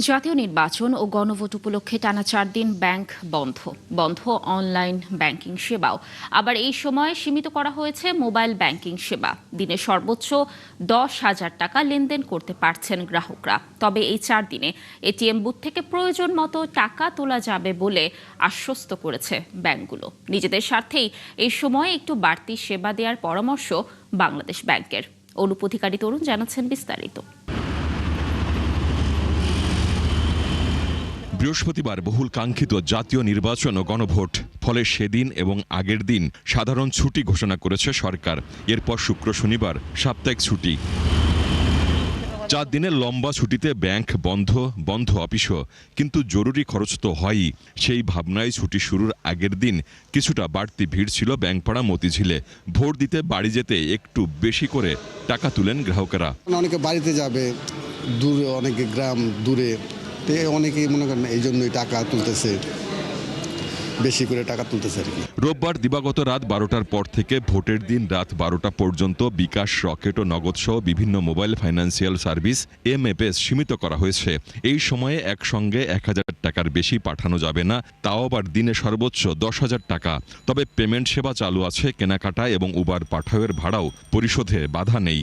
জাতীয় নির্বাচন ও গণভোট উপলক্ষে টানা 4 দিন ব্যাংক বন্ধ অনলাইন ব্যাংকিং সেবাও। আবার এই সময় সীমিত করা হয়েছে মোবাইল ব্যাংকিং সেবা। দিনে সর্বোচ্চ 10,000 টাকা লেনদেন করতে পারছেন গ্রাহকরা। তবে এই 4 দিনে এটিএম বুথ থেকে প্রয়োজন মতো টাকা তোলা যাবে বলে আশ্বস্ত করেছে ব্যাংকগুলো। নিজেদের স্বার্থেই এই সময় একটু বাড়তি সেবা দেওয়ার পরামর্শ বাংলাদেশ ব্যাংকের। অনুপ অধিকারী তরুণ জানাচ্ছেন বিস্তারিত। বৃহস্পতিবার বহুল কাঙ্ক্ষিত জাতীয় নির্বাচন ও গণভোট, ফলে সেদিন এবং আগের দিন সাধারণ ছুটি ঘোষণা করেছে সরকার। এরপর শুক্র শনিবার সাপ্তাহিক ছুটি। 4 দিনের লম্বা ছুটিতে ব্যাংক বন্ধ অফিসও, কিন্তু জরুরি খরচ তো হয়ই। সেই ভাবনায় ছুটি শুরুর আগের দিন কিছুটা বাড়তি ভিড় ছিল ব্যাংকপাড়া মতিঝিলে। ভোট দিতে বাড়ি যেতে একটু বেশি করে টাকা তুলেন গ্রাহকেরা। অনেকে বাড়িতে যাবে, দূরে অনেকে গ্রাম দূরে, অনেকেই মনে করেন এই জন্যই টাকা তুলতেছে, বেশি করে টাকা তুলতেছে আর কি। রোববার দিবাগত রাত 12টার পর থেকে ভোটের দিন রাত 12টা পর্যন্ত বিকাশ, রকেট ও নগদ সহ বিভিন্ন মোবাইল ফাইন্যান্সিয়াল সার্ভিস এমএপএস সীমিত করা হয়েছে। এই সময়ে একসঙ্গে 1,000 টাকার বেশি পাঠানো যাবে না, তাও আবার দিনে সর্বোচ্চ 10,000 টাকা। তবে পেমেন্ট সেবা চালু আছে, কেনাকাটা এবং উবার পাঠাওয়ের ভাড়াও পরিশোধে বাধা নেই।